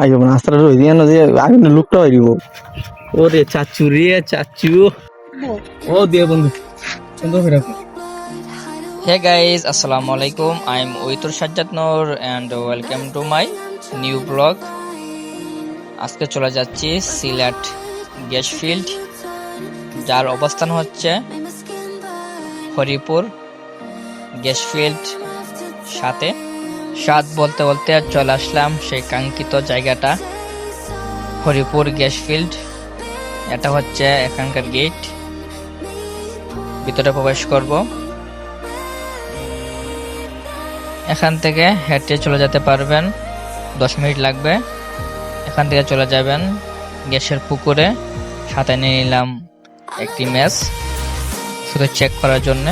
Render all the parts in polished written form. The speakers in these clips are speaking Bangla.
আইব না আস্তে রই দিয়ে না যে আগুন লুকটা হয়ে দিব ওরে চাচু রে চাচু ও দিয়ে বন্ধু সুন্দর করে Hey guys, Assalamu alaikum. I'm Oitur Sajjad Noor and welcome to my new vlog. আজকে চলে যাচ্ছি সিলেট গ্যাস ফিল্ড, যার অবস্থান হচ্ছে হরিপুর গ্যাস ফিল্ড সাথে। সাত বলতে বলতে চলে আসলাম সেই কাঙ্ক্ষিত জায়গাটা, হরিপুর গ্যাস ফিল্ড। এটা হচ্ছে এখানকার গেট, ভিতরে প্রবেশ করব। এখান থেকে হেঁটে চলে যেতে পারবেন, 10 মিনিট লাগবে। এখান থেকে চলে যাবেন গ্যাসের পুকুরে। সাথে নিয়ে নিলাম একটি ম্যাচ, শুধু চেক করার জন্য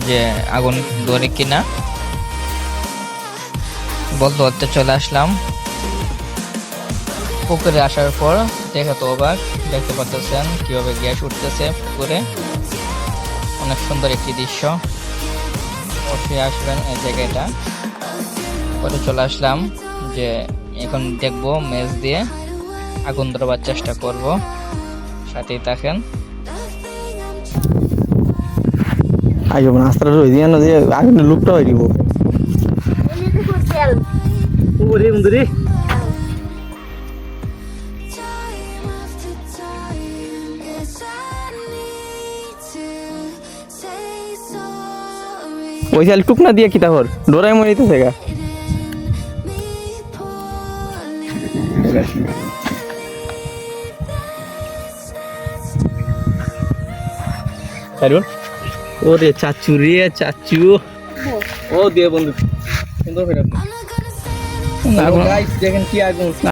যে আগুন ধরে কিনা। বলতে বলতে চলে আসলাম পুকুরে। আসার পর দেখে তো অবাক, দেখতে পাচ্ছেন কিভাবে গ্যাস উঠতেছে পুকুরে। অনেক সুন্দর একটি দৃশ্য, অবশ্যই আসবেন এই জায়গাটা। পরে চলে আসলাম যে এখন দেখবো ম্যাচ দিয়ে আগুন ধরবার চেষ্টা করব, সাথেই থাকেন। আইব না আস্তে রই দিয়ে না যে আগুন লুকটা হয়ে দিব ওরে বন্ধু রে ওই শাল টুকনা দিয়ে কিতা হর ডোরাই মরিতেছে গা ওরে চাচু রে চাচু ও দিয়ে বন্ধু সুন্দর করে দেখেন কি আগুন।